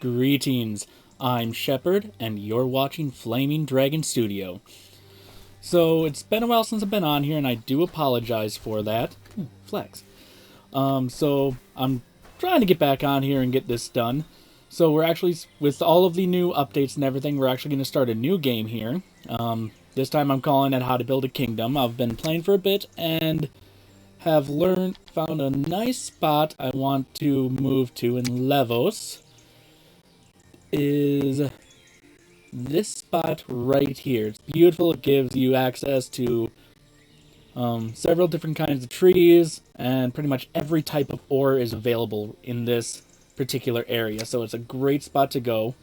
Greetings, I'm Shepard, and you're watching Flaming Dragon Studio. So, it's been a while since I've been on here, and I do apologize for that. Flex. So, I'm trying to get back on here and get this done. So, we're actually, with all of the new updates and everything, we're actually going to start a new game here. This time I'm calling it How to Build a Kingdom. I've been playing for a bit, and have found a nice spot I want to move to in Levos. Is this spot right here. It's beautiful. It gives you access to several different kinds of trees, and pretty much every type of ore is available in this particular area. So it's a great spot to go.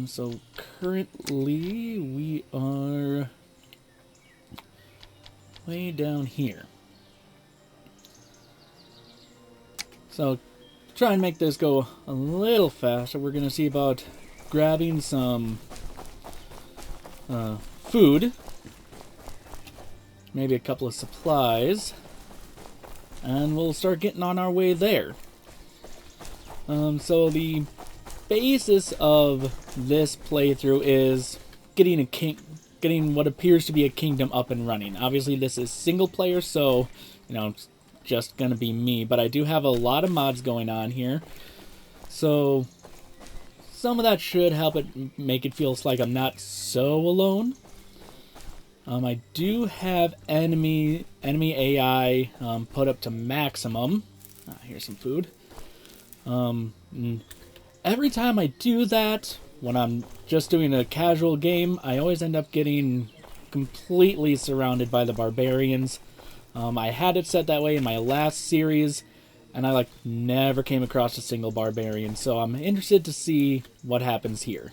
So currently we are way down here. So try and make this go a little faster. We're going to see about grabbing some food, maybe a couple of supplies, and we'll start getting on our way there. So the basis of this playthrough is getting what appears to be a kingdom up and running. Obviously, this is single player, so it's just gonna be me. But I do have a lot of mods going on here, so some of that should help it make it feel like I'm not so alone. I do have enemy AI put up to maximum. Here's some food. Every time I do that, when I'm just doing a casual game, I always end up getting completely surrounded by the barbarians. I had it set that way in my last series, and I never came across a single barbarian, so I'm interested to see what happens here.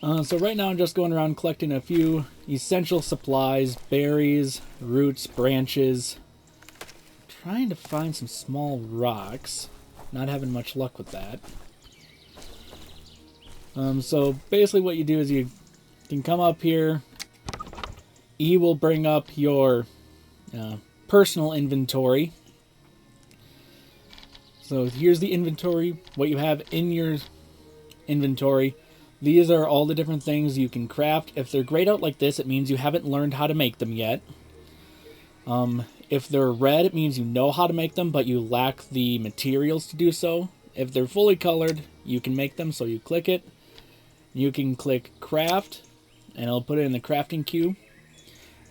So right now I'm just going around collecting a few essential supplies, berries, roots, branches, trying to find some small rocks. Not having much luck with that. So basically what you do is you can come up here. E will bring up your personal inventory. So here's the inventory, what you have in your inventory. These are all the different things you can craft. If they're grayed out like this, it means you haven't learned how to make them yet. If they're red, it means you know how to make them, but you lack the materials to do so. If they're fully colored, you can make them, so you click it. You can click craft, and it'll put it in the crafting queue.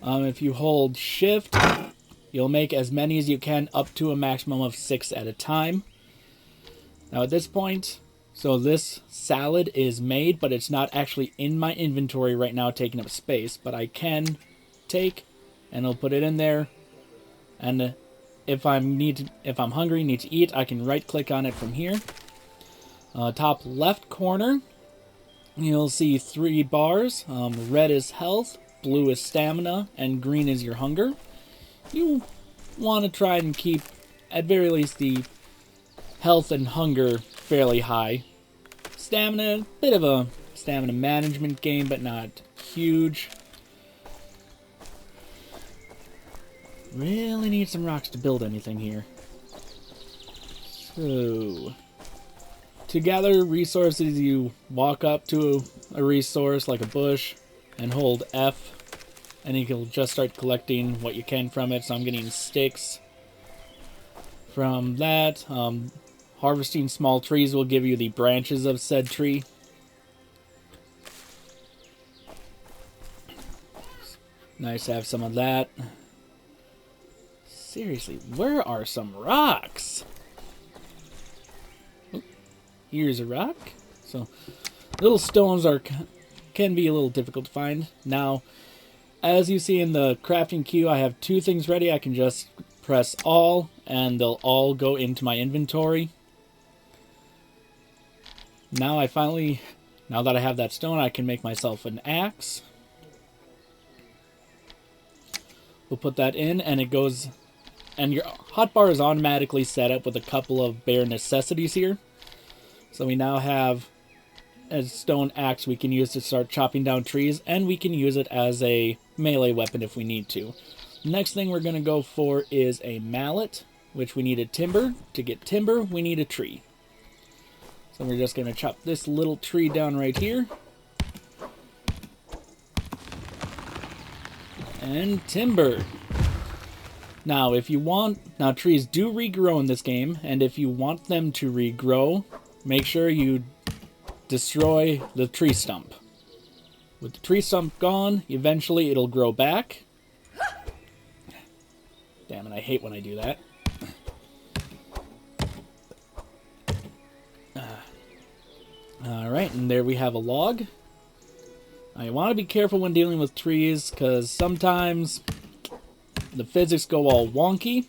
If you hold shift, you'll make as many as you can, up to a maximum of 6 at a time. Now at this point, so this salad is made, but it's not actually in my inventory right now taking up space, but I can take, and it'll put it in there. And if I'm hungry, need to eat, I can right click on it from here. Top left corner, you'll see 3 bars. Red is health, blue is stamina, and green is your hunger. You want to try and keep, at very least, the health and hunger fairly high. Stamina, bit of a stamina management game, but not huge. Really need some rocks to build anything here. So, to gather resources, you walk up to a resource like a bush and hold F, and you can just start collecting what you can from it. So I'm getting sticks from that. Harvesting small trees will give you the branches of said tree. Nice to have some of that. Seriously, where are some rocks? Oh, here's a rock. So, little stones can be a little difficult to find. Now, as you see in the crafting queue, I have 2 things ready. I can just press all, and they'll all go into my inventory. Now now that I have that stone, I can make myself an axe. We'll put that in, and it goes... And your hotbar is automatically set up with a couple of bare necessities here. So we now have a stone axe we can use to start chopping down trees, and we can use it as a melee weapon if we need to. Next thing we're going to go for is a mallet, which we need a timber. To get timber, we need a tree. So we're just going to chop this little tree down right here. And timber. Now, trees do regrow in this game, and if you want them to regrow, make sure you destroy the tree stump. With the tree stump gone, eventually it'll grow back. Damn it, I hate when I do that. Alright, and there we have a log. Now, you want to be careful when dealing with trees, because sometimes the physics go all wonky.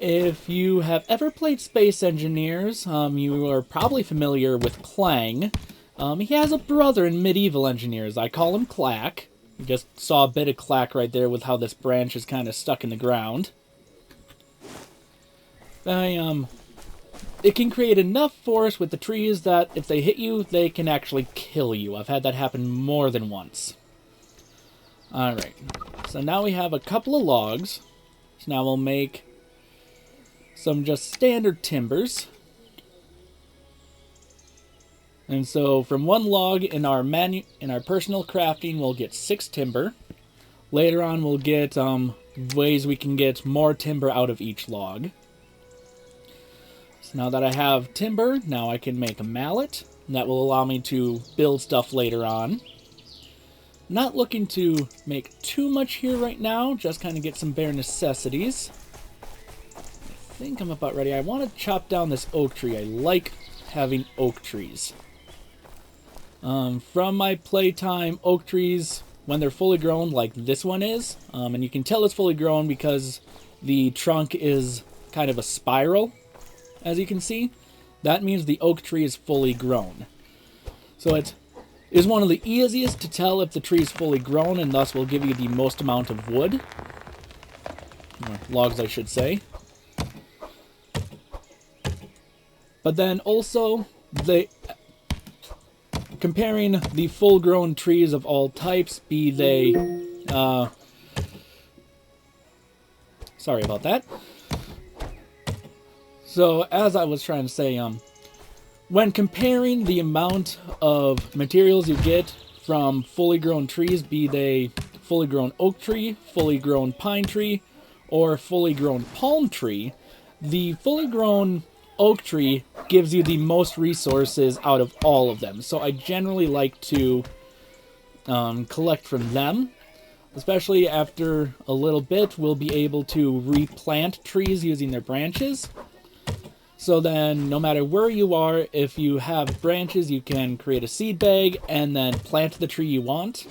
If you have ever played Space Engineers, you are probably familiar with Clang. He has a brother in Medieval Engineers. I call him Clack. You just saw a bit of Clack right there with how this branch is kind of stuck in the ground. It can create enough force with the trees that if they hit you, they can actually kill you. I've had that happen more than once. Alright, so now we have a couple of logs. So now we'll make some just standard timbers. And so from one log in our personal crafting, we'll get 6 timber. Later on, we'll get ways we can get more timber out of each log. So now that I have timber, now I can make a mallet. And that will allow me to build stuff later on. Not looking to make too much here right now, just kind of get some bare necessities. I think I'm about ready. I want to chop down this oak tree. I like having oak trees. From my playtime, oak trees, when they're fully grown, like this one is, and you can tell it's fully grown because the trunk is kind of a spiral, as you can see. That means the oak tree is fully grown. So it is one of the easiest to tell if the tree is fully grown, and thus will give you the most amount of wood. Or logs, I should say. But then also, comparing the full-grown trees of all types, be they... sorry about that. So, as I was trying to say, when comparing the amount of materials you get from fully grown trees, be they fully grown oak tree, fully grown pine tree, or fully grown palm tree, the fully grown oak tree gives you the most resources out of all of them. So I generally like to collect from them. Especially after a little bit, we'll be able to replant trees using their branches. So then, no matter where you are, if you have branches, you can create a seed bag and then plant the tree you want.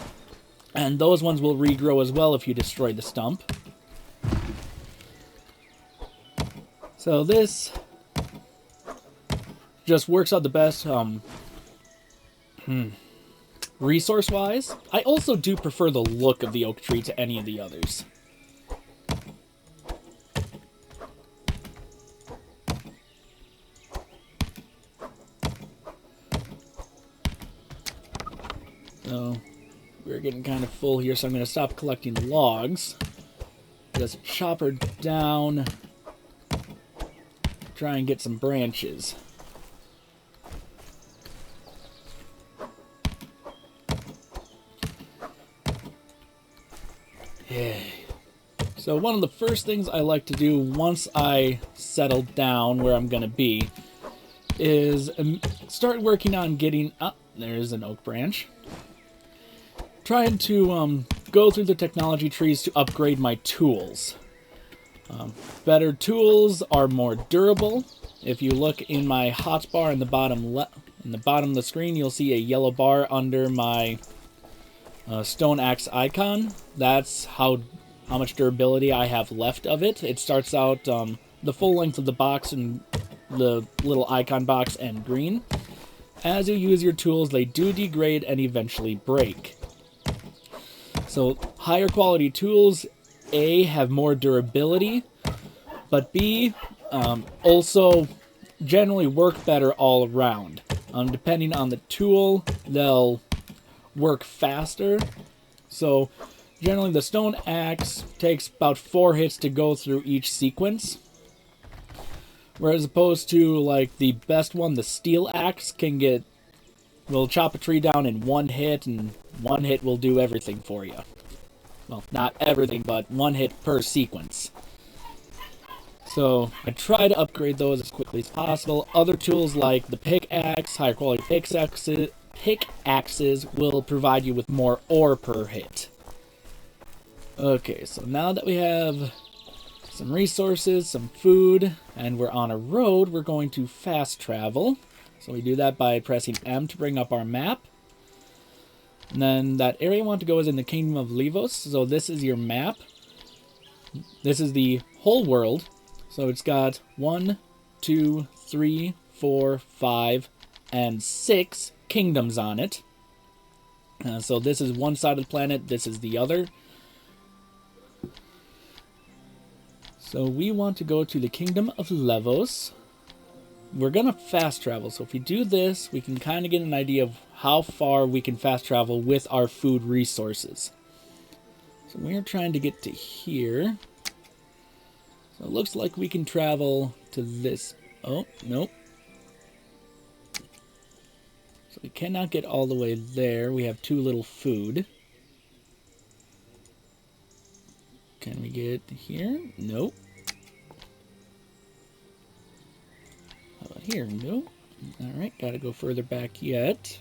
And those ones will regrow as well if you destroy the stump. So this just works out the best resource-wise. I also do prefer the look of the oak tree to any of the others. So, we're getting kind of full here, so I'm going to stop collecting logs. Just chop her down. Try and get some branches. Yeah. So one of the first things I like to do once I settle down where I'm going to be is start working on getting... Ah, there's an oak branch. Trying to go through the technology trees to upgrade my tools. Better tools are more durable. If you look in my hotbar in the bottom of the screen, you'll see a yellow bar under my stone axe icon. That's how much durability I have left of it. It starts out the full length of the box and the little icon box and green. As you use your tools, they do degrade and eventually break. So higher quality tools, A, have more durability, but B, also generally work better all around. Depending on the tool, they'll work faster. So generally the stone axe takes about 4 hits to go through each sequence. Whereas opposed to, like, the best one, the steel axe will chop a tree down in one hit, and one hit will do everything for you. Well, not everything, but one hit per sequence. So I try to upgrade those as quickly as possible. Other tools like the pickaxe, higher quality pickaxes will provide you with more ore per hit. Okay, so now that we have some resources, some food, and we're on a road, we're going to fast travel. So we do that by pressing M to bring up our map. And then that area I want to go is in the Kingdom of Levos. So this is your map. This is the whole world. So it's got 1, 2, 3, 4, 5, and 6 kingdoms on it. So this is one side of the planet, this is the other. So we want to go to the Kingdom of Levos. We're going to fast travel, so if we do this, we can kind of get an idea of how far we can fast travel with our food resources. So we're trying to get to here. So it looks like we can travel to this. Oh, nope. So we cannot get all the way there. We have too little food. Can we get here? Nope. How about here? Nope. Alright, gotta go further back yet.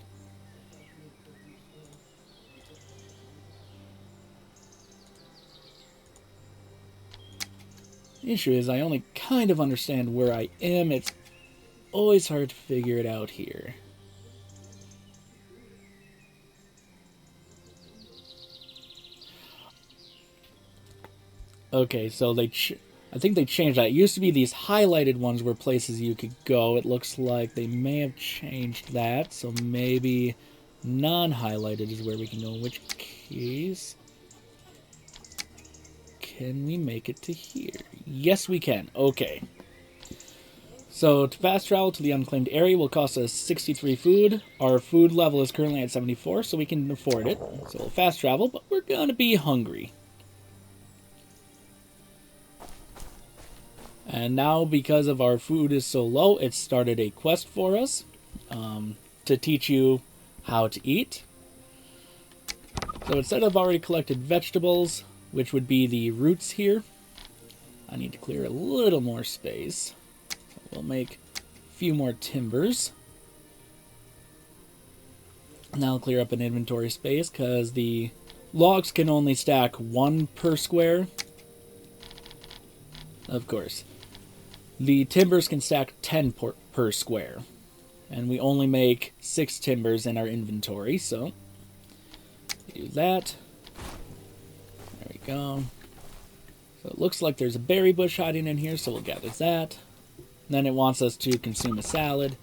The issue is I only kind of understand where I am. It's always hard to figure it out here. Okay, so I think they changed that. It used to be these highlighted ones were places you could go. It looks like they may have changed that, so maybe non-highlighted is where we can go. In which case, can we make it to here? Yes, we can. Okay. So to fast travel to the unclaimed area will cost us 63 food. Our food level is currently at 74, so we can afford it. So we'll fast travel, but we're going to be hungry. And now, because of our food is so low, it started a quest for us to teach you how to eat. So instead of already collected vegetables, which would be the roots here, I need to clear a little more space. So we'll make a few more timbers. Now I'll clear up an inventory space because the logs can only stack 1 per square. Of course. The timbers can stack 10 per square. And we only make 6 timbers in our inventory, so do that. There we go. So it looks like there's a berry bush hiding in here, so we'll gather that. And then it wants us to consume a salad,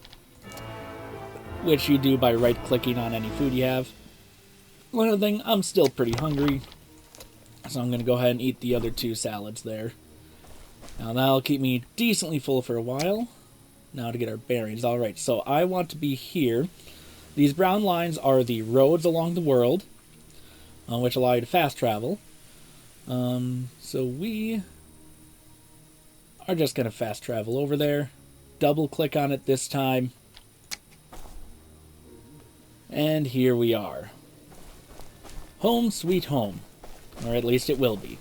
which you do by right-clicking on any food you have. One other thing, I'm still pretty hungry, so I'm going to go ahead and eat the other 2 salads there. Now that'll keep me decently full for a while. Now to get our bearings. Alright, so I want to be here. These brown lines are the roads along the world, which allow you to fast travel. So we are just going to fast travel over there. Double click on it this time. And here we are. Home sweet home. Or at least it will be.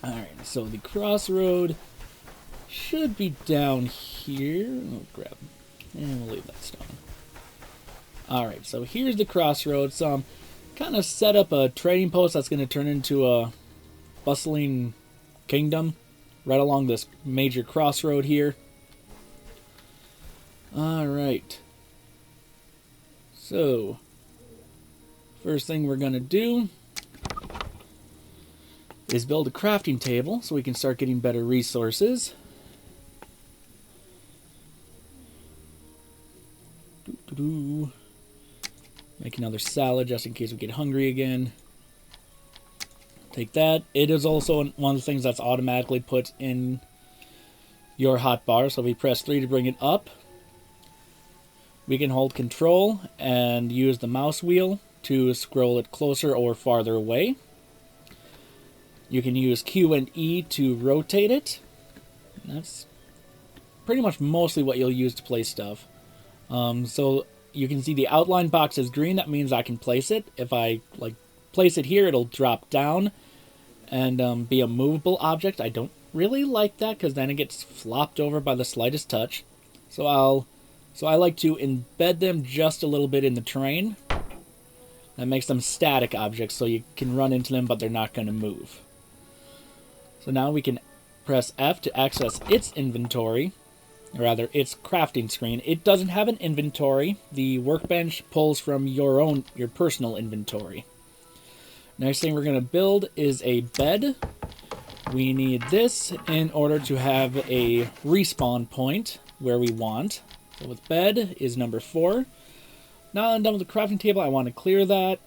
Alright, so the crossroad should be down here. Oh, grab. And we'll leave that stone. Alright, so here's the crossroads. So kind of set up a trading post that's going to turn into a bustling kingdom right along this major crossroad here. Alright. So, first thing we're going to do is build a crafting table so we can start getting better resources. Make another salad just in case we get hungry again. Take that. It is also one of the things that's automatically put in your hotbar. So if we press 3 to bring it up, we can hold control and use the mouse wheel to scroll it closer or farther away. You can use Q and E to rotate it. That's pretty much mostly what you'll use to place stuff. So you can see the outline box is green. That means I can place it. If I place it here, it'll drop down and be a movable object. I don't really like that because then it gets flopped over by the slightest touch. So I like to embed them just a little bit in the terrain. That makes them static objects, so you can run into them, but they're not going to move. So now we can press F to access its inventory, or rather, its crafting screen. It doesn't have an inventory. The workbench pulls from your personal inventory. Next thing we're going to build is a bed. We need this in order to have a respawn point where we want. So with bed is number 4. Now I'm done with the crafting table, I want to clear that.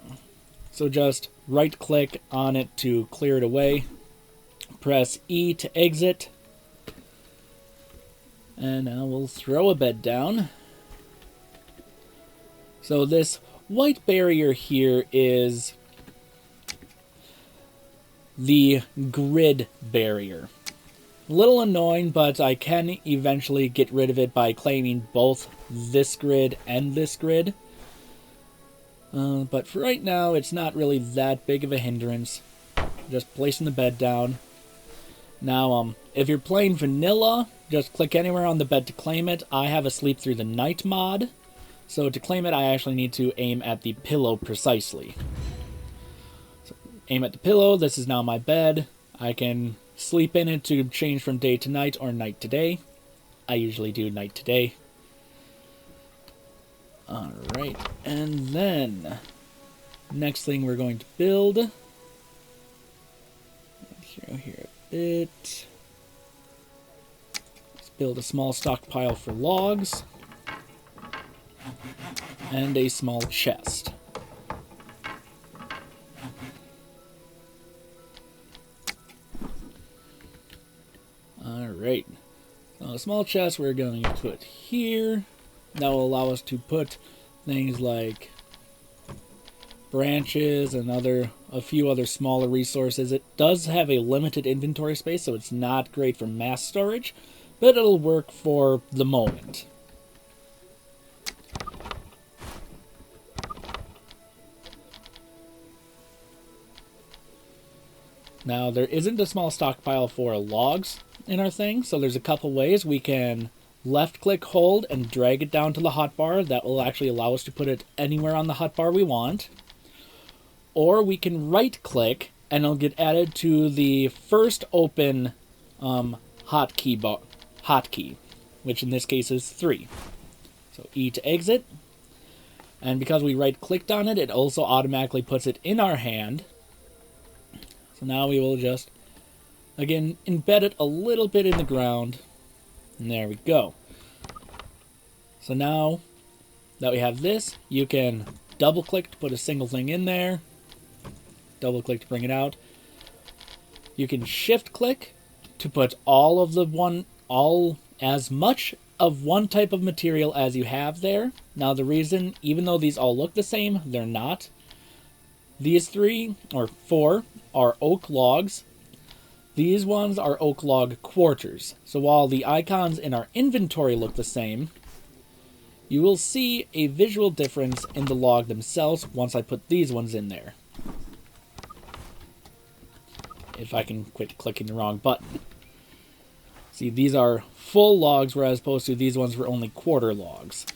So just right click on it to clear it away. Press E to exit. And now we'll throw a bed down. So this white barrier here is the grid barrier. A little annoying, but I can eventually get rid of it by claiming both this grid and this grid. But for right now, it's not really that big of a hindrance. Just placing the bed down. Now, if you're playing vanilla, just click anywhere on the bed to claim it. I have a Sleep Through the Night mod, so to claim it, I actually need to aim at the pillow precisely. So, aim at the pillow. This is now my bed. I can sleep in it to change from day to night or night to day. I usually do night to day. Alright, and then next thing we're going to build. Here a bit. Let's build a small stockpile for logs and a small chest. Alright, so a small chest we're going to put here. That will allow us to put things like branches and a few other smaller resources. It does have a limited inventory space, so it's not great for mass storage, but it'll work for the moment. Now, there isn't a small stockpile for logs in our thing, so there's a couple ways. We can left-click, hold, and drag it down to the hotbar. That will actually allow us to put it anywhere on the hotbar we want. Or we can right-click, and it'll get added to the first open hotkey, which in this case is 3. So E to exit. And because we right-clicked on it, it also automatically puts it in our hand. So now we will just, again, embed it a little bit in the ground. And there we go. So now that we have this, you can double click to put a single thing in there. Double click to bring it out. You can shift click to put as much of one type of material as you have there. Now the reason, even though these all look the same, they're not. These 3 or 4 are oak logs. These ones are oak log quarters. So while the icons in our inventory look the same, you will see a visual difference in the log themselves once I put these ones in there. If I can quit clicking the wrong button. See, these are full logs, whereas opposed to these ones were only quarter logs.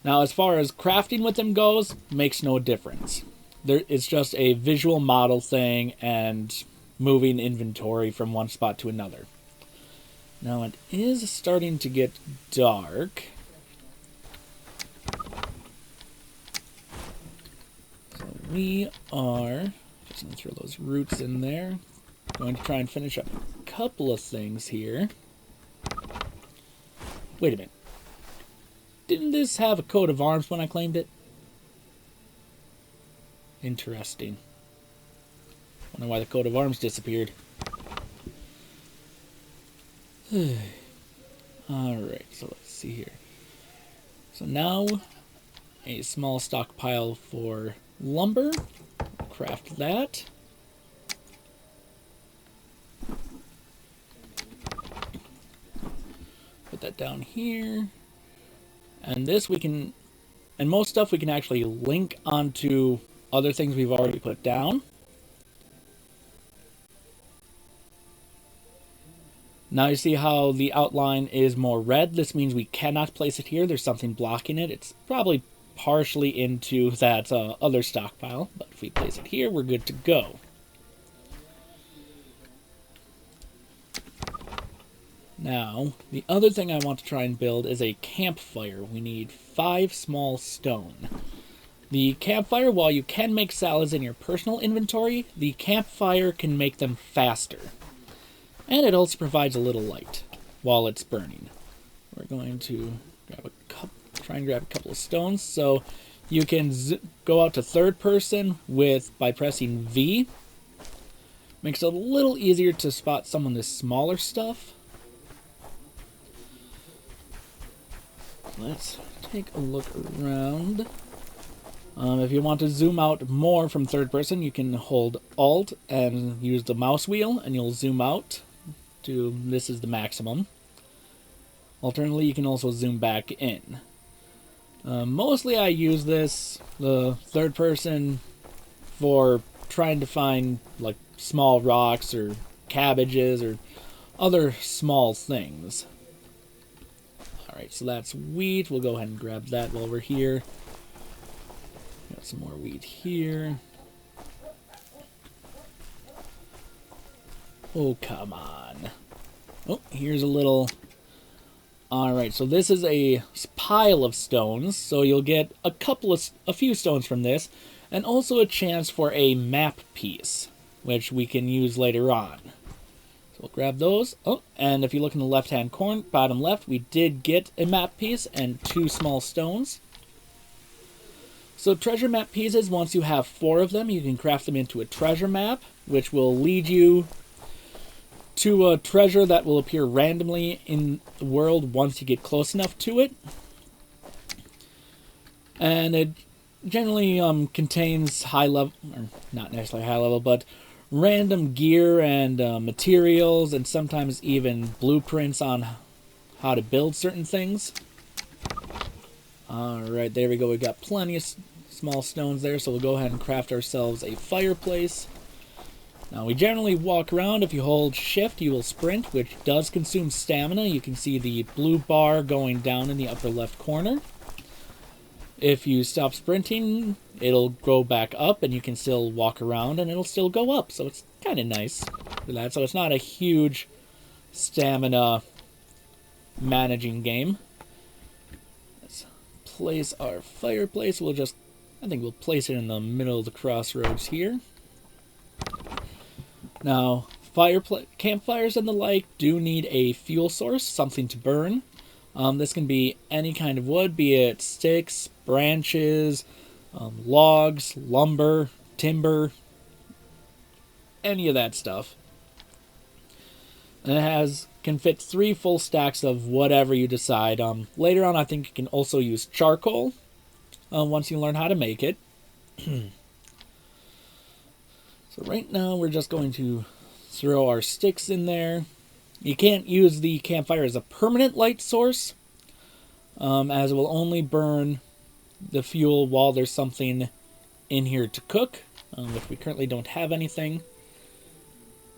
Now, as far as crafting with them goes, makes no difference. It's just a visual model thing and moving inventory from one spot to another. Now it is starting to get dark. So we are just going to throw those roots in there. Going to try and finish up a couple of things here. Wait a minute. Didn't this have a coat of arms when I claimed it? Interesting. Wonder why the coat of arms disappeared. Alright, so let's see here. So now, a small stockpile for lumber. Craft that. put that down here. And this we can, and most stuff we can actually link onto other things we've already put down. Now you see how the outline is more red. This means we cannot place it here. There's something blocking it. It's probably partially into that other stockpile, but if we place it here, we're good to go. Now, the other thing I want to try and build is a campfire. We need 5 small stone. The campfire, while you can make salads in your personal inventory, the campfire can make them faster. And it also provides a little light while it's burning. We're going to try and grab a couple of stones. So you can go out to third person by pressing V. Makes it a little easier to spot some of the smaller stuff. Let's take a look around. If you want to zoom out more from third person, you can hold Alt and use the mouse wheel, and you'll zoom out to, this is the maximum. Alternatively, you can also zoom back in. Mostly I use the third person, for trying to find like small rocks or cabbages or other small things. Alright, so that's wheat. We'll go ahead and grab that while we're here. Got some more wheat here. Oh, come on. Oh, here's a little... Alright, so this is a pile of stones, so you'll get a few stones from this, and also a chance for a map piece, which we can use later on. So we'll grab those. Oh, and if you look in the left-hand corner, bottom left, we did get a map piece and 2 small stones. So treasure map pieces, once you have 4 of them, you can craft them into a treasure map, which will lead you to a treasure that will appear randomly in the world once you get close enough to it. And it generally contains high level, or not necessarily high level, but random gear and materials, and sometimes even blueprints on how to build certain things. Alright, there we go. We've got plenty of small stones there, so we'll go ahead and craft ourselves a fireplace. Now, we generally walk around. If you hold shift, you will sprint, which does consume stamina. You can see the blue bar going down in the upper left corner. If you stop sprinting, it'll go back up, and you can still walk around, and it'll still go up. So it's kind of nice for that. So it's not a huge stamina managing game. Let's place our fireplace. I think we'll place it in the middle of the crossroads here. Now, campfires and the like do need a fuel source, something to burn. This can be any kind of wood, be it sticks, branches, logs, lumber, timber, any of that stuff. And it can fit 3 full stacks of whatever you decide. Later on, I think you can also use charcoal once you learn how to make it. So right now, we're just going to throw our sticks in there. You can't use the campfire as a permanent light source, as it will only burn the fuel while there's something in here to cook, which we currently don't have anything.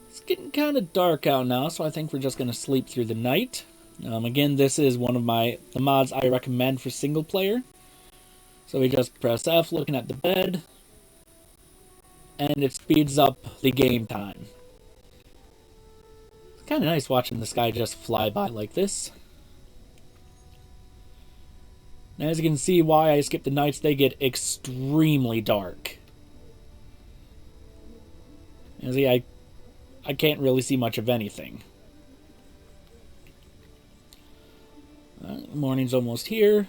It's getting kind of dark out now, so I think we're just going to sleep through the night. Again, this is one of the mods I recommend for single player. So we just press F, looking at the bed, and it speeds up the game time. It's kind of nice watching the sky just fly by like this. And as you can see why I skip the nights, they get extremely dark. And see, I can't really see much of anything. Morning's almost here.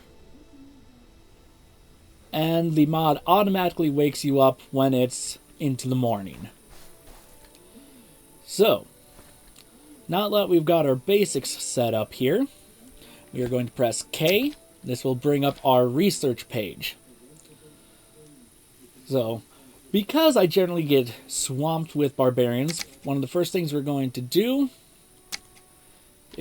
And the mod automatically wakes you up when it's into the morning. So, now that we've got our basics set up here, we are going to press K. This will bring up our research page. So, because I generally get swamped with barbarians, one of the first things we're going to do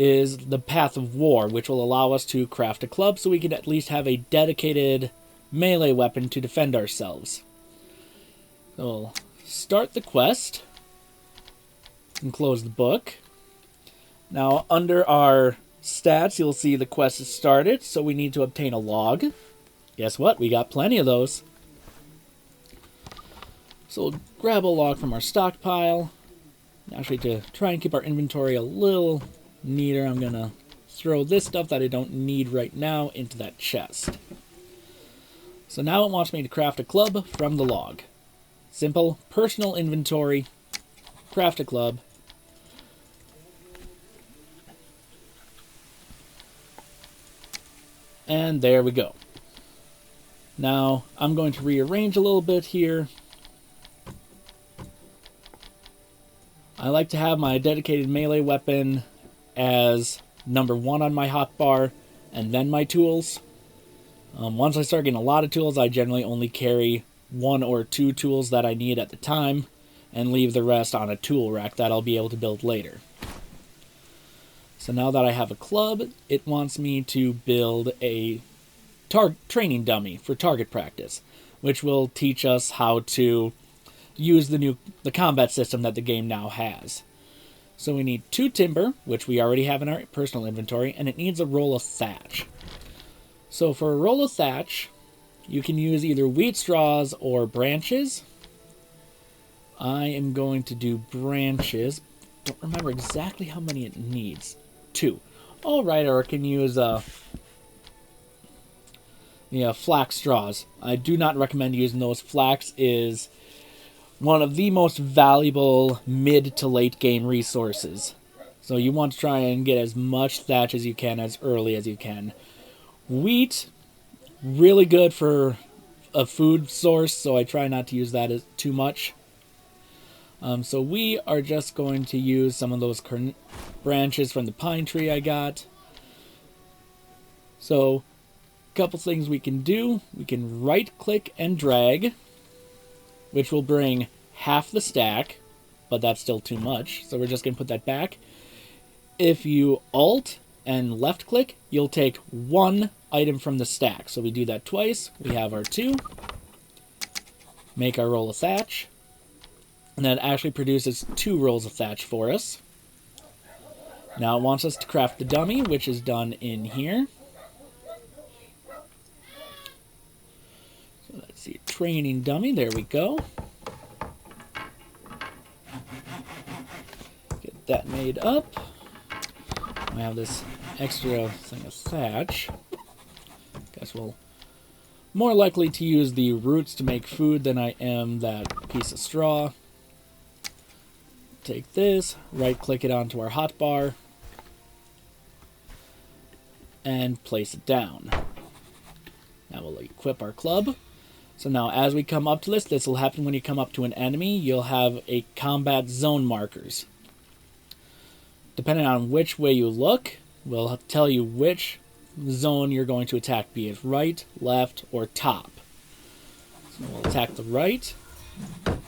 is the Path of War, which will allow us to craft a club so we can at least have a dedicated melee weapon to defend ourselves. So we'll start the quest and close the book. Now, under our stats, you'll see the quest is started, so we need to obtain a log. Guess what? We got plenty of those. So we'll grab a log from our stockpile. Actually, to try and keep our inventory a little neater, I'm going to throw this stuff that I don't need right now into that chest. So now it wants me to craft a club from the log. Simple, personal inventory, craft a club. And there we go. Now, I'm going to rearrange a little bit here. I like to have my dedicated melee weapon as number 1 on my hotbar, and then my tools. Once I start getting a lot of tools, I generally only carry 1 or 2 tools that I need at the time, and leave the rest on a tool rack that I'll be able to build later. So now that I have a club, it wants me to build a training dummy for target practice, which will teach us how to use the combat system that the game now has. So we need 2 timber, which we already have in our personal inventory, and it needs a roll of thatch. So for a roll of thatch, you can use either wheat straws or branches. I am going to do branches. Don't remember exactly how many it needs. 2. Alright, or I can use flax straws. I do not recommend using those. Flax is one of the most valuable mid to late game resources. So you want to try and get as much thatch as you can as early as you can. Wheat, really good for a food source, so I try not to use that too much. So we are just going to use some of those branches from the pine tree I got. So, a couple things we can do. We can right click and drag, which will bring half the stack, but that's still too much, so we're just going to put that back. If you alt and left click, you'll take 1 item from the stack. So we do that twice. We have our 2. Make our roll of thatch. And that actually produces 2 rolls of thatch for us. Now it wants us to craft the dummy, which is done in here. So let's see, training dummy, there we go. Get that made up. I have this extra thing of thatch. Guess we'll more likely to use the roots to make food than I am that piece of straw. Take this, right click it onto our hotbar, and place it down. Now we'll equip our club. So now as we come up to this will happen when you come up to an enemy. You'll have a combat zone markers. Depending on which way you look, will tell you which zone you're going to attack, be it right, left, or top. So we'll attack the right,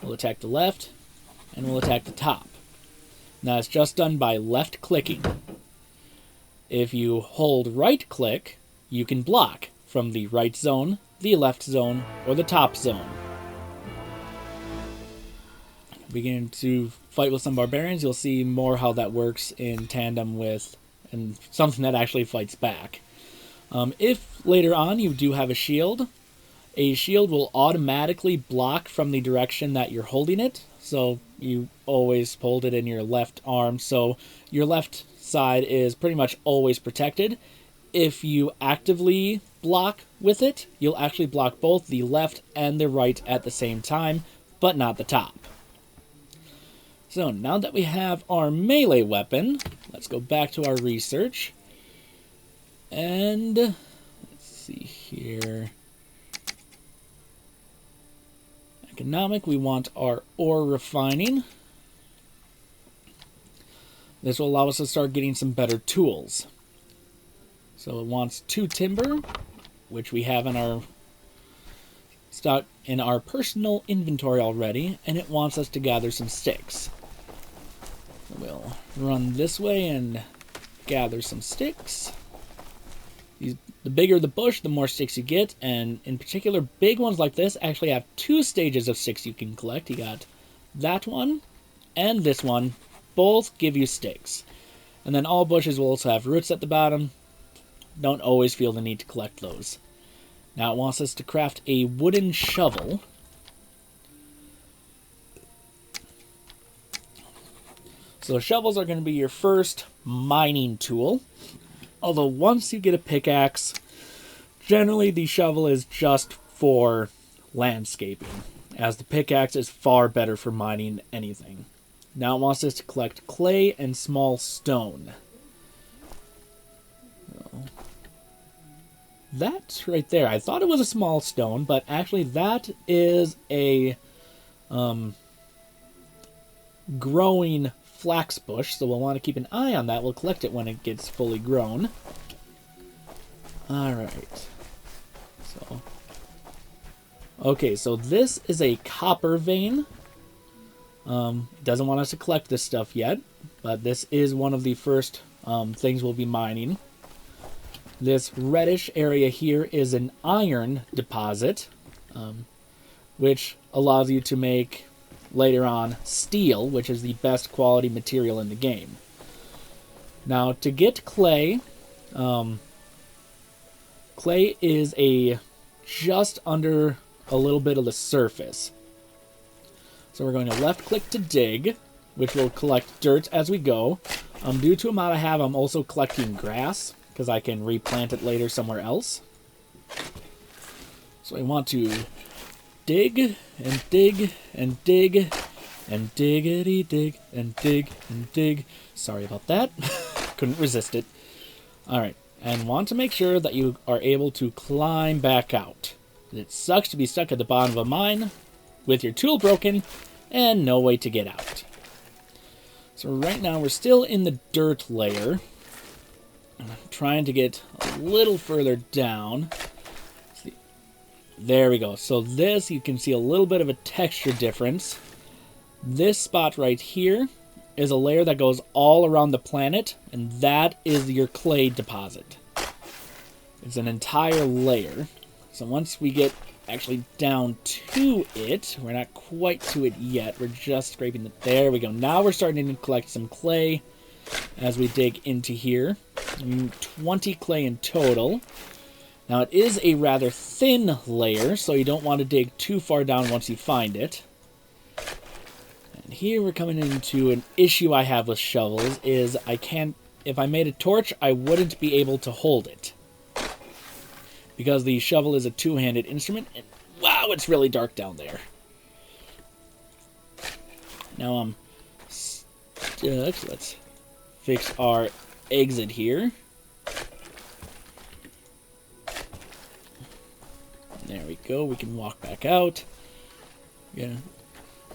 we'll attack the left, and we'll attack the top. Now it's just done by left clicking. If you hold right click, you can block from the right zone, the left zone, or the top zone. Begin to fight with some barbarians. You'll see more how that works in tandem with and something that actually fights back. If later on you do have a shield will automatically block from the direction that you're holding it. So you always hold it in your left arm, so your left side is pretty much always protected. If you actively block with it, you'll actually block both the left and the right at the same time, but not the top. So now that we have our melee weapon, let's go back to our research. And let's see here. Economic, we want our ore refining. This will allow us to start getting some better tools. So it wants 2 timber, which we have in our stock in our personal inventory already, and it wants us to gather some sticks. So we'll run this way and gather some sticks. The bigger the bush, the more sticks you get, and in particular, big ones like this actually have 2 stages of sticks you can collect. You got that one and this one. Both give you sticks. And then all bushes will also have roots at the bottom. Don't always feel the need to collect those. Now it wants us to craft a wooden shovel. So shovels are going to be your first mining tool. Although once you get a pickaxe, generally the shovel is just for landscaping, as the pickaxe is far better for mining anything. Now it wants us to collect clay and small stone. That right there, I thought it was a small stone, but actually that is a growing flax bush, so we'll want to keep an eye on that. We'll collect it when it gets fully grown. Alright. Okay, so this is a copper vein. It doesn't want us to collect this stuff yet, but this is one of the first things we'll be mining. This reddish area here is an iron deposit, which allows you to make, later on, steel, which is the best quality material in the game. Now, to get clay, clay is just under a little bit of the surface. So we're going to left click to dig, which will collect dirt as we go. Due to the amount I have, I'm also collecting grass, because I can replant it later somewhere else. So I want to dig and dig and dig and diggity dig and dig and dig. Sorry about that. Couldn't resist it. Alright, and want to make sure that you are able to climb back out. It sucks to be stuck at the bottom of a mine with your tool broken and no way to get out. So right now we're still in the dirt layer. I'm trying to get a little further down. There we go. So this, you can see a little bit of a texture difference. This spot right here is a layer that goes all around the planet, and that is your clay deposit. It's an entire layer. So once we get actually down to it, we're not quite to it yet. We're just scraping the... There we go. Now we're starting to collect some clay as we dig into here. 20 clay in total. Now, it is a rather thin layer, so you don't want to dig too far down once you find it. And here we're coming into an issue I have with shovels, is I can't... If I made a torch, I wouldn't be able to hold it. Because the shovel is a two-handed instrument, and wow, it's really dark down there. Now, let's fix our exit here. There we go. We can walk back out. Yeah.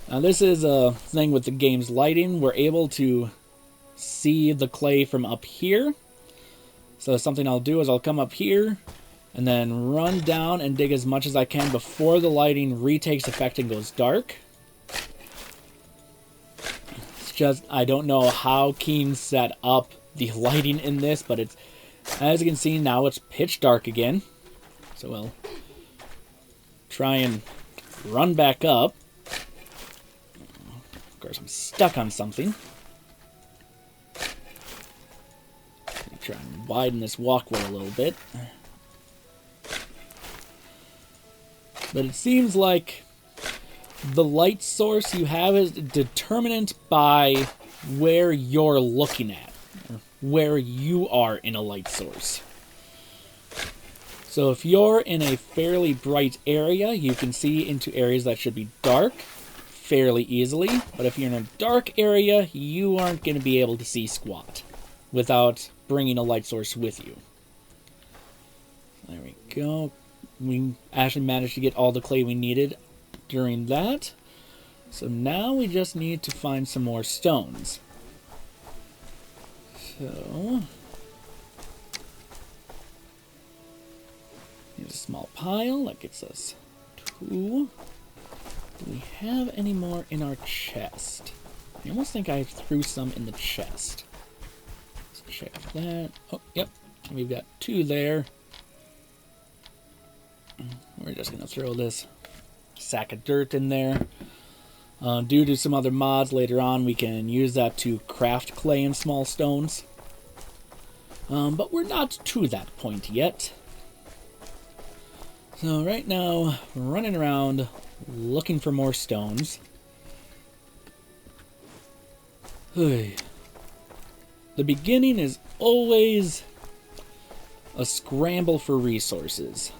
Now this is a thing with the game's lighting. We're able to see the clay from up here. So something I'll do is I'll come up here and then run down and dig as much as I can before the lighting retakes effect and goes dark. It's just, I don't know how Keen set up the lighting in this, but it's, as you can see now, it's pitch dark again. So we'll try and run back up. Of course, I'm stuck on something. Try and widen this walkway a little bit. But it seems like the light source you have is determinant by where you're looking at, or where you are in a light source. So if you're in a fairly bright area, you can see into areas that should be dark fairly easily. But if you're in a dark area, you aren't going to be able to see squat without bringing a light source with you. There we go. We actually managed to get all the clay we needed during that. So now we just need to find some more stones. So here's a small pile. That gets us 2. Do we have any more in our chest? I almost think I threw some in the chest. Let's check that. Oh, yep. We've got 2 there. We're just going to throw this sack of dirt in there. Due to some other mods later on, we can use that to craft clay and small stones. But we're not to that point yet. So right now, we're running around looking for more stones. The beginning is always a scramble for resources.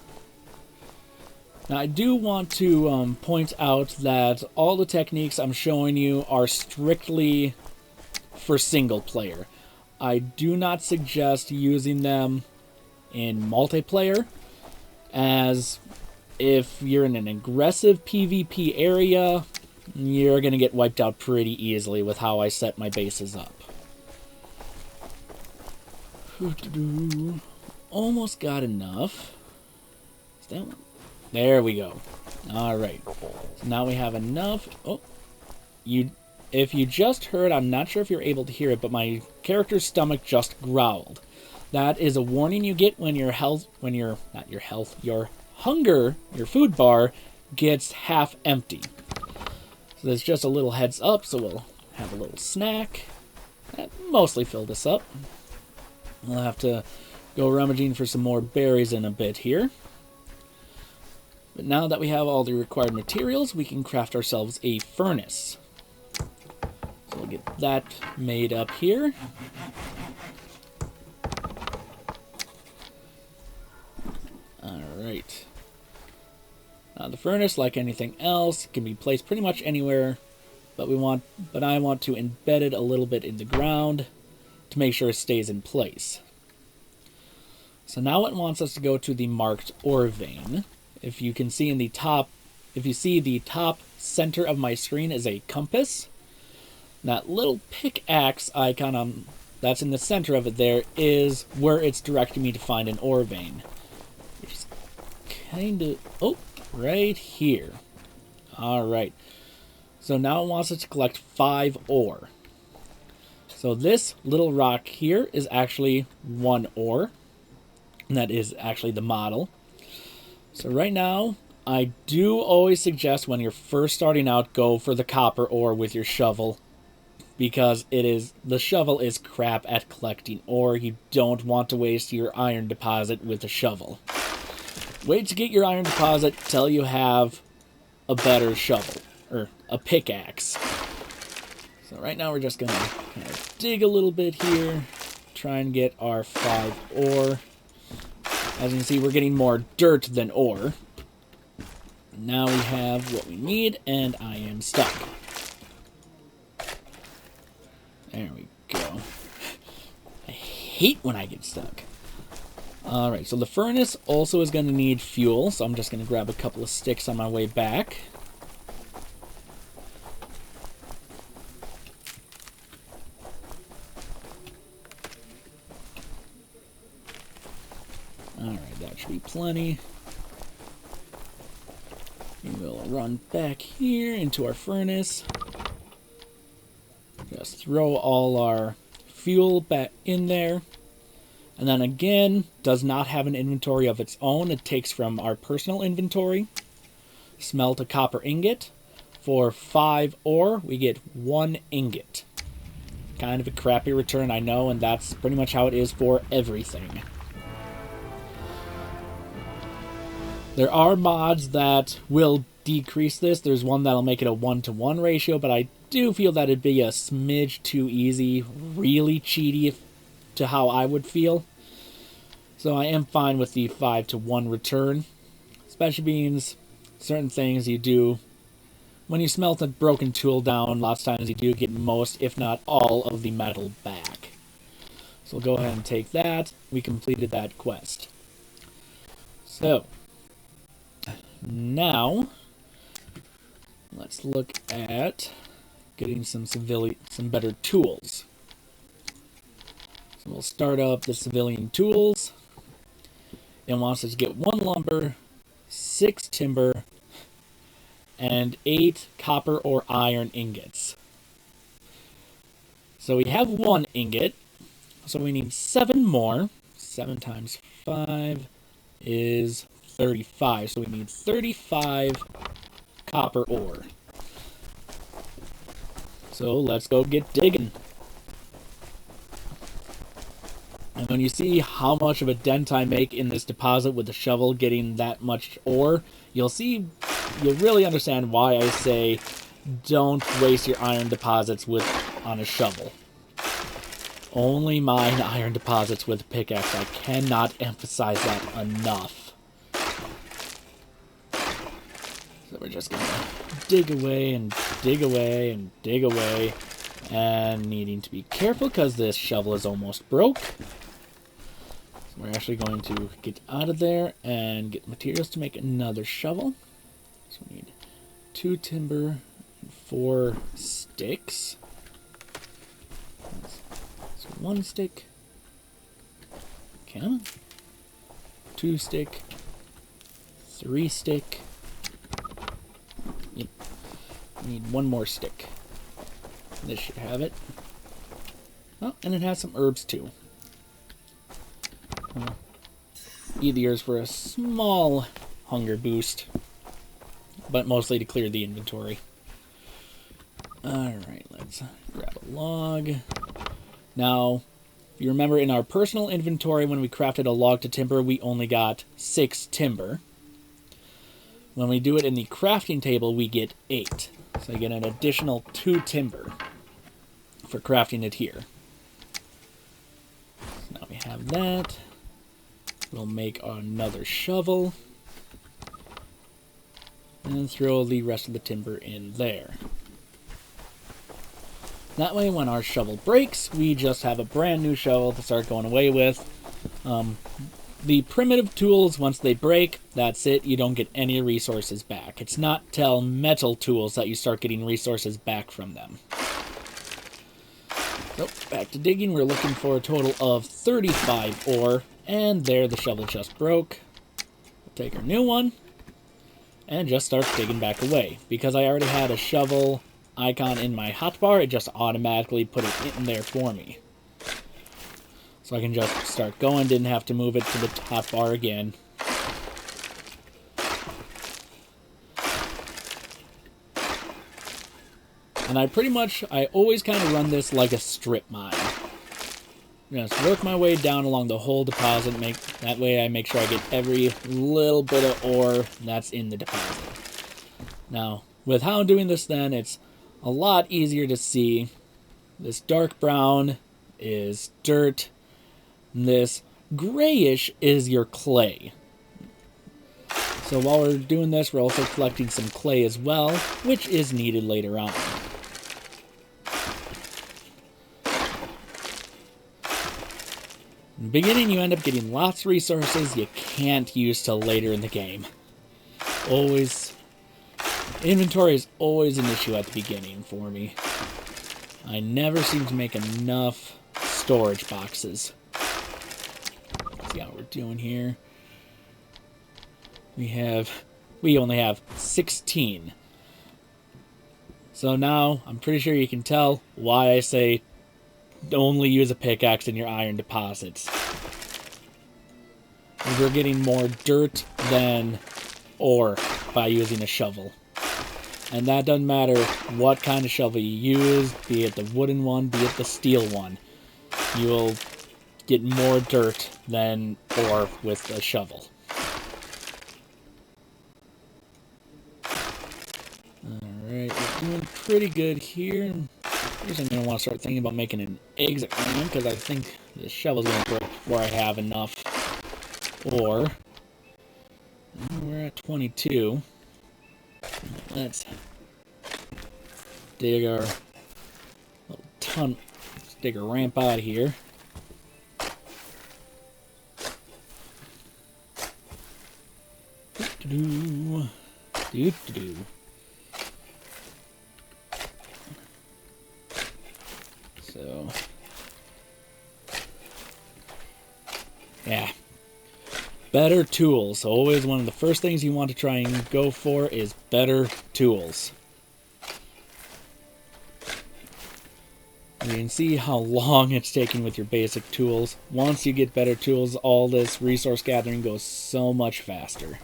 Now, I do want to point out that all the techniques I'm showing you are strictly for single player. I do not suggest using them in multiplayer, as if you're in an aggressive PvP area, you're going to get wiped out pretty easily with how I set my bases up. Almost got enough. Is that one? There we go. Alright. So now we have enough. Oh. If you just heard, I'm not sure if you're able to hear it, but my character's stomach just growled. That is a warning you get when your hunger, your food bar, gets half empty. So there's just a little heads up, so we'll have a little snack. That mostly filled us up. We'll have to go rummaging for some more berries in a bit here. But now that we have all the required materials, we can craft ourselves a furnace. So we'll get that made up here. Alright. Now the furnace, like anything else, can be placed pretty much anywhere, but I want to embed it a little bit in the ground to make sure it stays in place. So now it wants us to go to the marked ore vein. If you can see in the top, if you see the top center of my screen is a compass. That little pickaxe icon that's in the center of it there is where it's directing me to find an ore vein. Which is kind of, oh, right here. Alright. So now it wants us to collect 5 ore. So this little rock here is actually 1 ore. And that is actually the model. So right now, I do always suggest when you're first starting out, go for the copper ore with your shovel. Because the shovel is crap at collecting ore. You don't want to waste your iron deposit with a shovel. Wait to get your iron deposit till you have a better shovel, or a pickaxe. So right now we're just going to kind of dig a little bit here, try and get our 5 ore. As you can see, we're getting more dirt than ore. Now we have what we need, and I am stuck. There we go. I hate when I get stuck. Alright, so the furnace also is going to need fuel, so I'm just going to grab a couple of sticks on my way back. Alright, that should be plenty. We will run back here into our furnace. Just throw all our fuel back in there. And then again, does not have an inventory of its own. It takes from our personal inventory. Smelt a copper ingot. For 5 ore, we get 1 ingot. Kind of a crappy return, I know, and that's pretty much how it is for everything. There are mods that will decrease this. There's one that'll make it a 1-to-1 ratio, but I do feel that it'd be a smidge too easy, really cheaty to how I would feel. So I am fine with the 5-to-1 return. Especially being certain things you do. When you smelt a broken tool down, lots of times you do get most, if not all, of the metal back. So we'll go ahead and take that. We completed that quest. So, now, let's look at getting some better tools. So we'll start up the civilian tools. It wants us to get 1 lumber, 6 timber, and 8 copper or iron ingots. So we have 1 ingot. So we need 7 more. 7 times 5 is 35. So we need 35 copper ore. So let's go get digging. And when you see how much of a dent I make in this deposit with the shovel getting that much ore, you'll really understand why I say don't waste your iron deposits on a shovel. Only mine iron deposits with a pickaxe. I cannot emphasize that enough. So we're just gonna dig away and dig away and dig away, and needing to be careful because this shovel is almost broke. So we're actually going to get out of there and get materials to make another shovel. So we need 2 timber and 4 sticks. So 1 stick. Come on. 2 stick. 3 stick. Yep. Need 1 more stick. This should have it. Oh, and it has some herbs too. Eat the herbs for a small hunger boost, but mostly to clear the inventory. Alright, let's grab a log. Now, if you remember in our personal inventory when we crafted a log to timber, we only got 6 timber. When we do it in the crafting table, we get 8. So you get an additional 2 timber for crafting it here. So now we have that. We'll make another shovel. And throw the rest of the timber in there. That way, when our shovel breaks, we just have a brand new shovel to start going away with. The primitive tools, once they break, that's it. You don't get any resources back. It's not till metal tools that you start getting resources back from them. So, back to digging. We're looking for a total of 35 ore. And there, the shovel just broke. We'll take our new one and just start digging back away. Because I already had a shovel icon in my hotbar, it just automatically put it in there for me. So I can just start going, didn't have to move it to the hotbar again. And I always kind of run this like a strip mine. Just work my way down along the whole deposit. That way I make sure I get every little bit of ore that's in the deposit. Now, with how I'm doing this then, it's a lot easier to see. This dark brown is dirt. And this grayish is your clay. So while we're doing this, we're also collecting some clay as well, which is needed later on. In the beginning, you end up getting lots of resources you can't use till later in the game. Inventory is always an issue at the beginning for me. I never seem to make enough storage boxes. Let's see how we're doing here. We only have 16. So now, I'm pretty sure you can tell why I say only use a pickaxe in your iron deposits. We're getting more dirt than ore by using a shovel. And that doesn't matter what kind of shovel you use, be it the wooden one, be it the steel one. You will get more dirt than ore with a shovel. Alright, we're doing pretty good here. I guess I'm going to want to start thinking about making an exit ramp, because I think the shovel's going to break before I have enough ore. We're at 22. Let's dig our dig a ramp out here. So, yeah. Better tools. Always one of the first things you want to try and go for is better tools. You can see how long it's taking with your basic tools. Once you get better tools, all this resource gathering goes so much faster.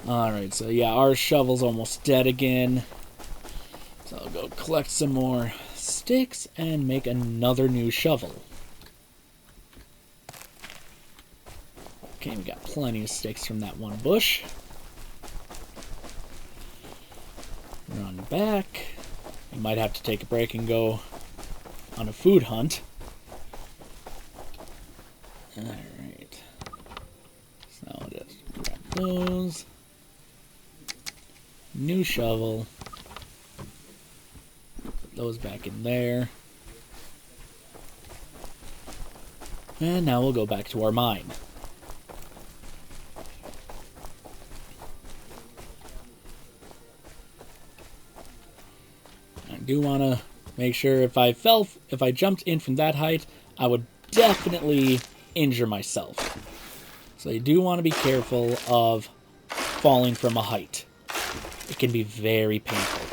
Alright, so yeah, our shovel's almost dead again. So I'll go collect some more sticks and make another new shovel. Okay, we got plenty of sticks from that one bush. Run back. We might have to take a break and go on a food hunt. Alright. So I'll just grab those. New shovel. Put those back in there. And now we'll go back to our mine. I do want to make sure if I jumped in from that height, I would definitely injure myself. So you do want to be careful of falling from a height. It can be very painful.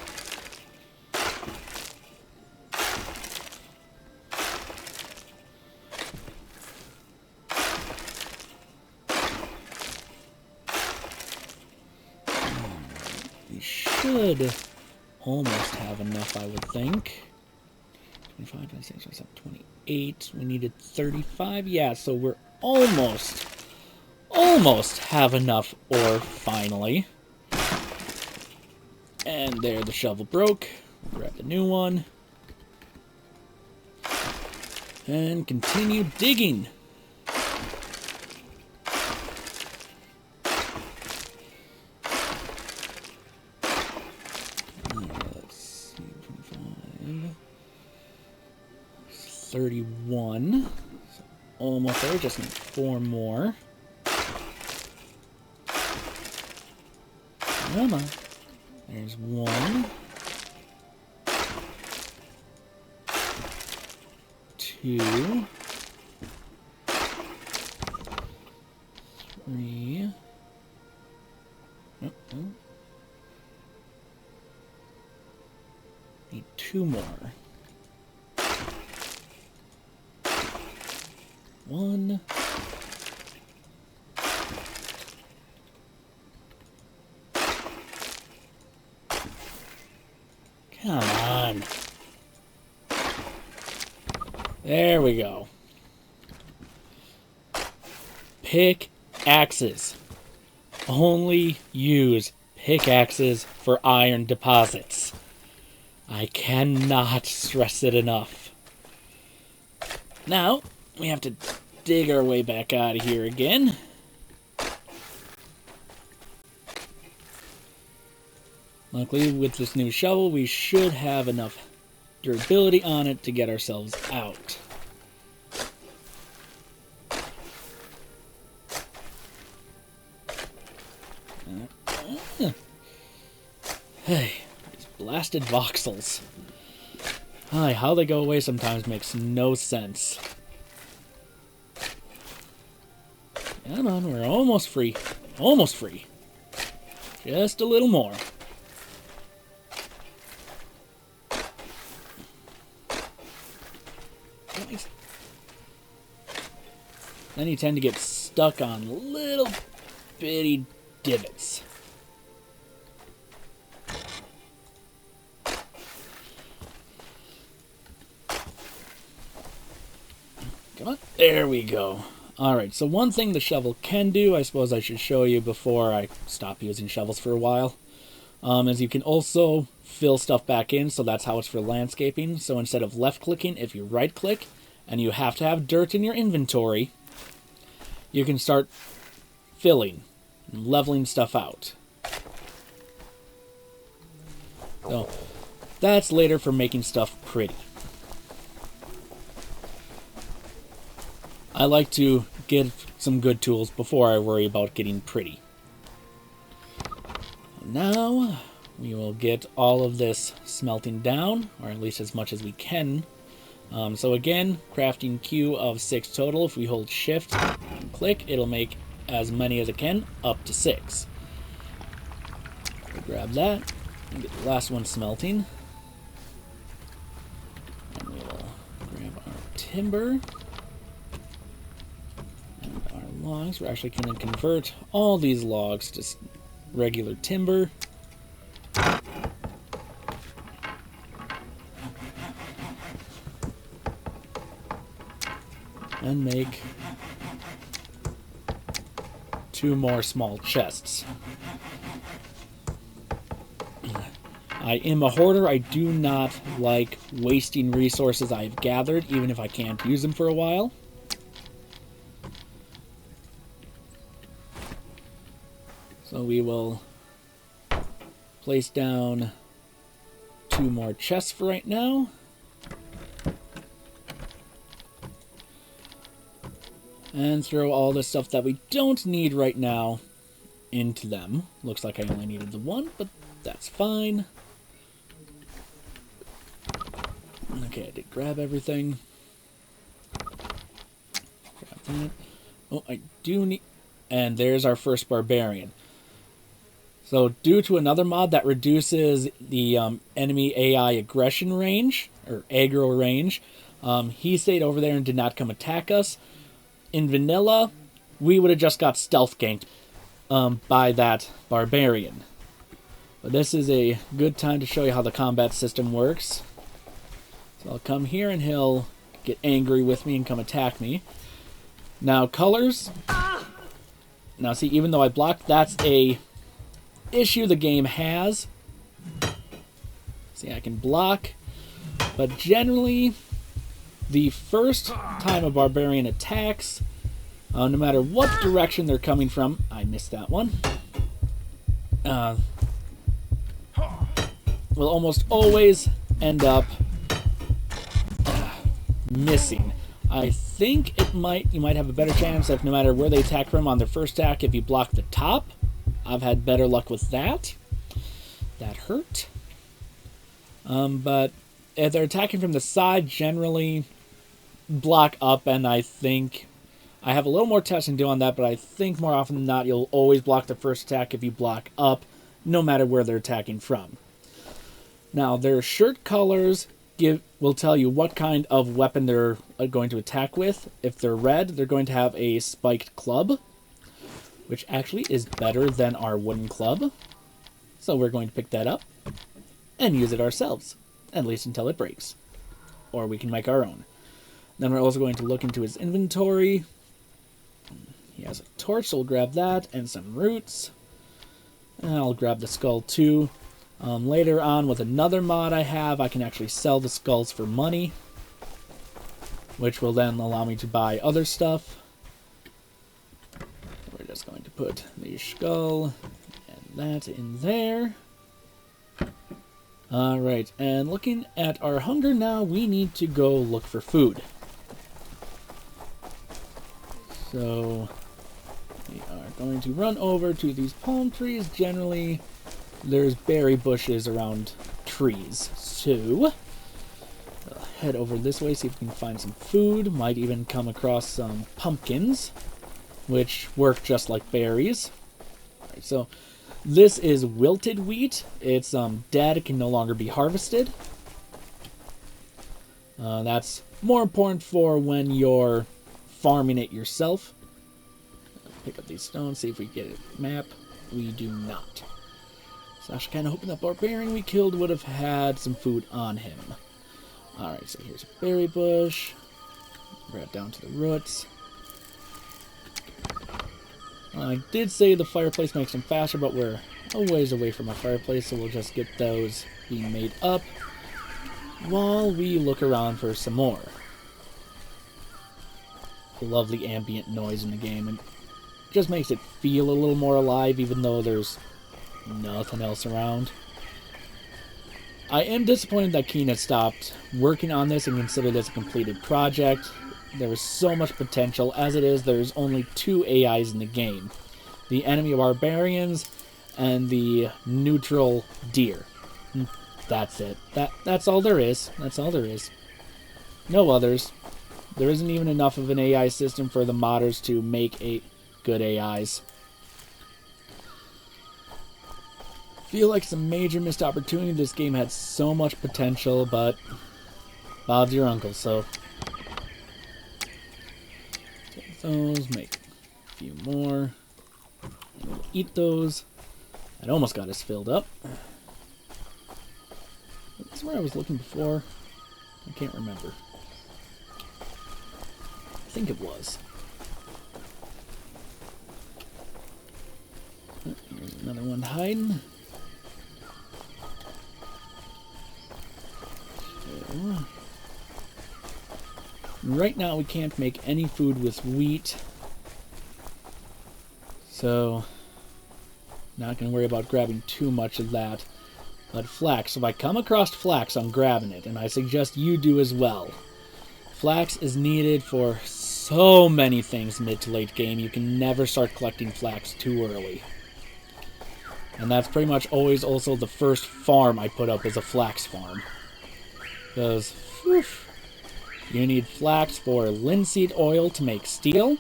We should almost have enough, I would think. 25, 26, 27, 28. We needed 35. Yeah, so we're almost have enough ore finally. And there, the shovel broke. Grab the new one. And continue digging. Let's see, 25. 31. So almost there, just need 4 more. Come on. There's 1. 2. 3. Need 2 more. 1. Come on. There we go. Pickaxes. Only use pickaxes for iron deposits. I cannot stress it enough. Now, we have to dig our way back out of here again. Luckily, with this new shovel, we should have enough durability on it to get ourselves out. Hey, these blasted voxels. Hi, how they go away sometimes makes no sense. Come on, we're almost free. Almost free. Just a little more. Then you tend to get stuck on little bitty divots. Come on. There we go. Alright, so one thing the shovel can do, I suppose I should show you before I stop using shovels for a while, is you can also fill stuff back in, so that's how it's for landscaping. So instead of left-clicking, if you right-click, and you have to have dirt in your inventory, you can start filling and leveling stuff out. So that's later for making stuff pretty. I like to get some good tools before I worry about getting pretty. Now we will get all of this smelting down, or at least as much as we can. So again, crafting queue of 6 total. If we hold shift and click, it'll make as many as it can, up to 6. We'll grab that and get the last one smelting. And timber. And our logs, we're actually going to convert all these logs to regular timber. And make 2 more small chests. I am a hoarder. I do not like wasting resources I've gathered, even if I can't use them for a while. So we will place down 2 more chests for right now. And throw all the stuff that we don't need right now into them. Looks like I only needed the 1, but that's fine. Okay, I did grab everything. Grab that. Oh, I do need... And there's our first barbarian. So, due to another mod that reduces the enemy AI aggression range, or aggro range, he stayed over there and did not come attack us. In vanilla, we would have just got stealth ganked by that barbarian. But this is a good time to show you how the combat system works. So I'll come here and he'll get angry with me and come attack me. Now colors. Now see, even though I blocked, that's a issue the game has. See, I can block, but generally the first time a barbarian attacks, no matter what direction they're coming from, I missed that one, will almost always end up missing. I think you might have a better chance if no matter where they attack from on their first attack, if you block the top. I've had better luck with that. That hurt. But if they're attacking from the side, generally block up, and I think I have a little more testing to do on that, but I think more often than not you'll always block the first attack if you block up, no matter where they're attacking from. Now, their shirt colors will tell you what kind of weapon they're going to attack with. If they're red, they're going to have a spiked club, which actually is better than our wooden club. So we're going to pick that up and use it ourselves, at least until it breaks. Or we can make our own. Then we're also going to look into his inventory. He has a torch, so we'll grab that, and some roots. And I'll grab the skull too. Later on, with another mod I have, I can actually sell the skulls for money, which will then allow me to buy other stuff. We're just going to put the skull and that in there. Alright, and looking at our hunger now, we need to go look for food. So, we are going to run over to these palm trees. Generally, there's berry bushes around trees. So, we'll head over this way, see if we can find some food. Might even come across some pumpkins, which work just like berries. Alright, so this is wilted wheat. It's dead. It can no longer be harvested. That's more important for when you're farming it yourself. Pick up these stones, see if we get a map. We do not. So I was kind of hoping that barbarian we killed would have had some food on him. Alright, so here's a berry bush. Grab down to the roots. I did say the fireplace makes them faster, but we're a ways away from a fireplace, so we'll just get those being made up while we look around for some more. Lovely ambient noise in the game, and just makes it feel a little more alive, even though there's nothing else around. I am disappointed that Keen had stopped working on this and considered this a completed project. There was so much potential. As it is, there's only 2 AIs in the game. The enemy barbarians and the neutral deer. That's it. That's all there is. That's all there is. No others. There isn't even enough of an AI system for the modders to make good AIs. Feel like it's a major missed opportunity. This game had so much potential, but Bob's your uncle, so those, make a few more. We'll eat those. That almost got us filled up. That's where I was looking before. I can't remember. I think it was. There's another one hiding. So, right now we can't make any food with wheat. So, not going to worry about grabbing too much of that. But flax, if I come across flax, I'm grabbing it, and I suggest you do as well. Flax is needed for so many things mid to late game. You can never start collecting flax too early. And that's pretty much always also the first farm I put up is a flax farm. Because, you need flax for linseed oil to make steel.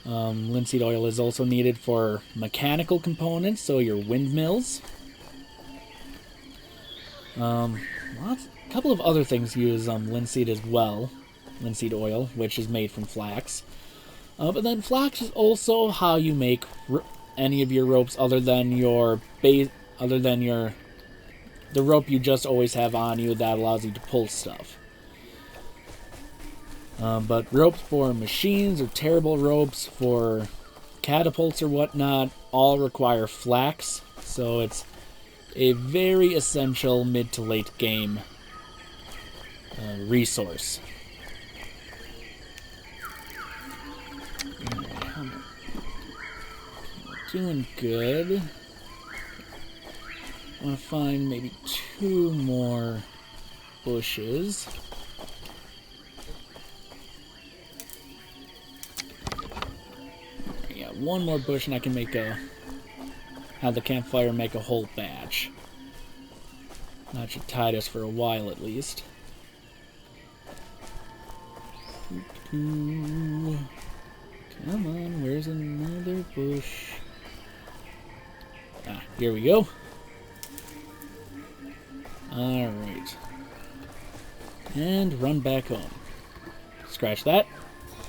Linseed oil is also needed for mechanical components, so your windmills. A couple of other things use linseed as well. Linseed oil, which is made from flax. But then flax is also how you make any of your ropes other than the rope you just always have on you that allows you to pull stuff. But ropes for machines or terrible ropes for catapults or whatnot all require flax, so it's a very essential mid to late game resource. Doing good. I want to find maybe 2 more bushes. Yeah, 1 more bush and I can make have the campfire make a whole batch. That should tide us for a while at least. Come on, where's another bush? Ah, here we go. Alright. And run back home. Scratch that.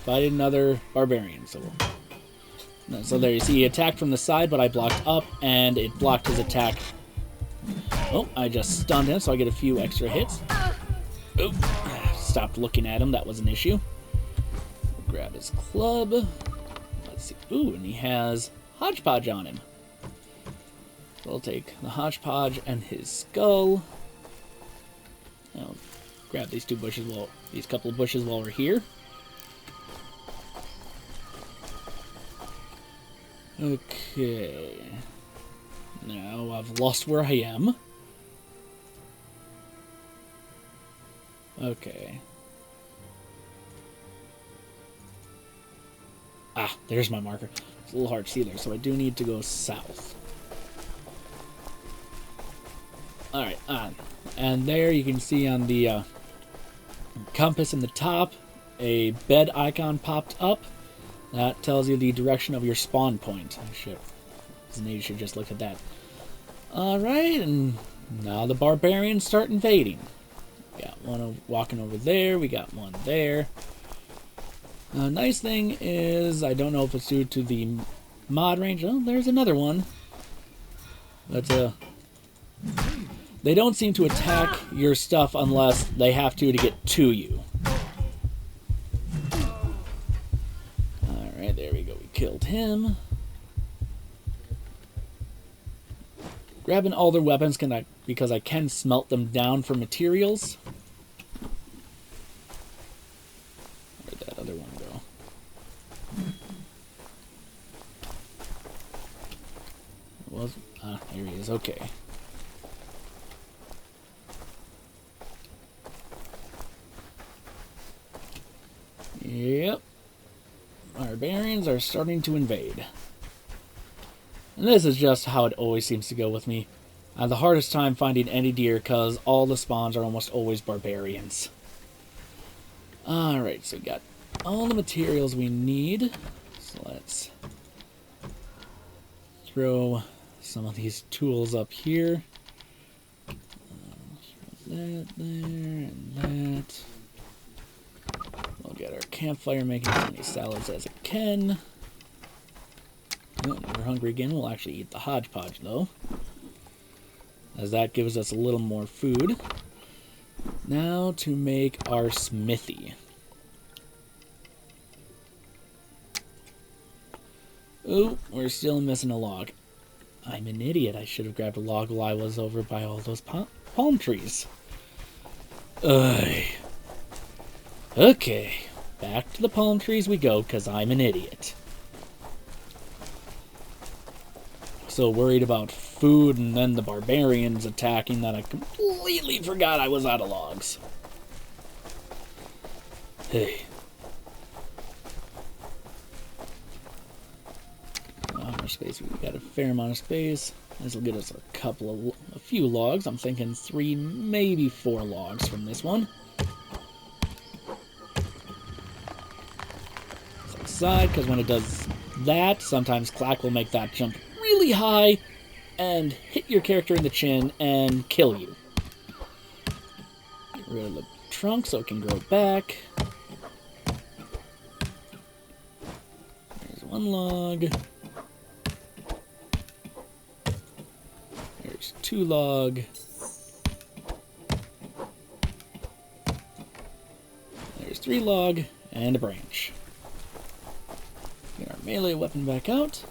Fight another barbarian. So there you see he attacked from the side, but I blocked up, and it blocked his attack. Oh, I just stunned him, so I get a few extra hits. Oh, stopped looking at him. That was an issue. Grab his club. Let's see. Ooh, and he has Hodgepodge on him. So I'll take the Hodgepodge and his skull. I'll grab these couple of bushes while we're here. Okay. Now I've lost where I am. Okay. Ah, there's my marker. It's a little hard to see there, so I do need to go south. Alright, on. And there you can see on the compass in the top, a bed icon popped up. That tells you the direction of your spawn point. You should just look at that. Alright, and now the barbarians start invading. Got one walking over there, we got one there. Nice thing is, I don't know if it's due to the mod range. Oh, there's another one. But, they don't seem to attack your stuff unless they have to get to you. Alright, there we go. We killed him. Grabbing all their weapons because I can smelt them down for materials. Where'd that other one go? Here he is. Okay. Yep. Barbarians are starting to invade. And this is just how it always seems to go with me. I have the hardest time finding any deer because all the spawns are almost always barbarians. Alright, so we got all the materials we need. So let's throw some of these tools up here. That there and that. We'll get our campfire making as many salads as it can. Oh, we're hungry again. We'll actually eat the hodgepodge, though, as that gives us a little more food. Now to make our smithy. Oh, we're still missing a log. I'm an idiot. I should have grabbed a log while I was over by all those palm trees. Ugh. Okay, back to the palm trees we go, because I'm an idiot. So worried about food and then the barbarians attacking that I completely forgot I was out of logs. Hey. How much space? We got a fair amount of space. This will get us a few logs. I'm thinking 3, maybe 4 logs from this one. Set aside, because when it does that, sometimes Clack will make that jump really high and hit your character in the chin and kill you. Get rid of the trunk so it can grow back. There's 1 log. There's 2 log. There's 3 log and a branch. Get our melee weapon back out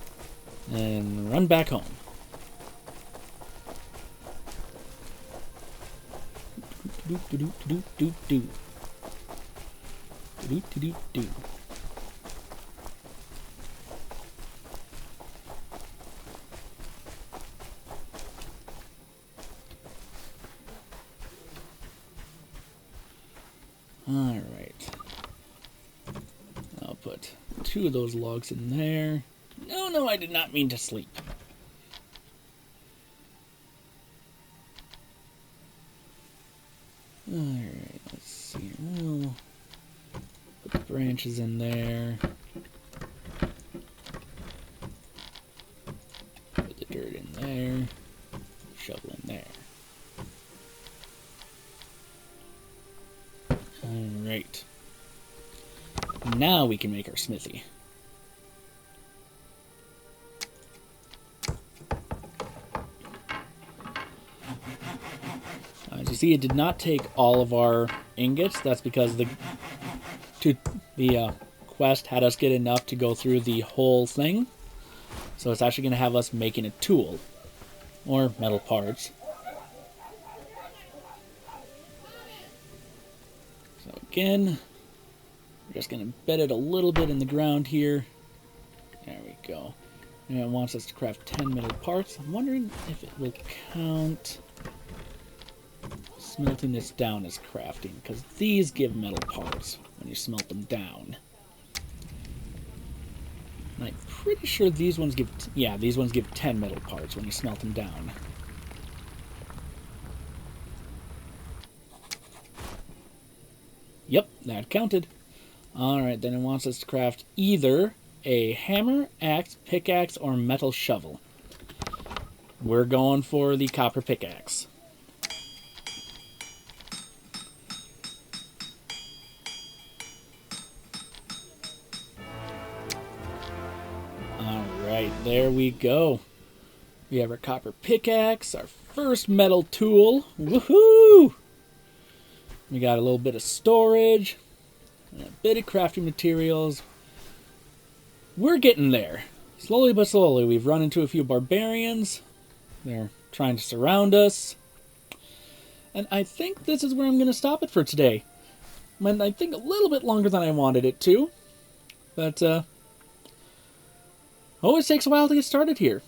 and run back home. Alright. I'll put 2 of those logs in there. No, I did not mean to sleep. Alright, let's see. We'll put the branches in there. Put the dirt in there. Shovel in there. Alright. Now we can make our smithy. As you see, it did not take all of our ingots. That's because the quest had us get enough to go through the whole thing. So it's actually going to have us making a tool. Or metal parts. So again, we're just going to bed it a little bit in the ground here. There we go. And it wants us to craft 10 metal parts. I'm wondering if it will count smelting this down as crafting, because these give metal parts when you smelt them down. And I'm pretty sure these ones give, these ones give 10 metal parts when you smelt them down. Yep, that counted. Alright, then it wants us to craft either a hammer, axe, pickaxe, or metal shovel. We're going for the copper pickaxe. Alright, there we go. We have our copper pickaxe, our first metal tool. Woohoo! We got a little bit of storage, and a bit of crafting materials. We're getting there. Slowly but slowly, we've run into a few barbarians. They're trying to surround us. And I think this is where I'm going to stop it for today. Went, I think, a little bit longer than I wanted it to. But, always takes a while to get started here.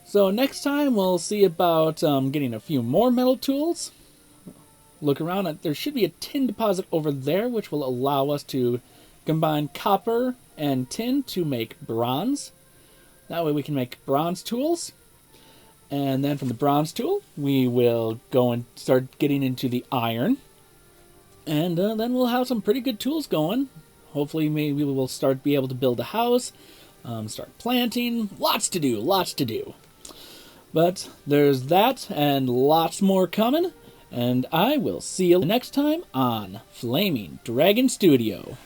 So next time, we'll see about getting a few more metal tools. Look around. There should be a tin deposit over there, which will allow us to combine copper and tin to make bronze. That way we can make bronze tools. And then from the bronze tool, we will go and start getting into the iron. And then we'll have some pretty good tools going. Hopefully maybe we'll be able to build a house, start planting. Lots to do, lots to do. But there's that and lots more coming. And I will see you next time on Flaming Dragon Studio.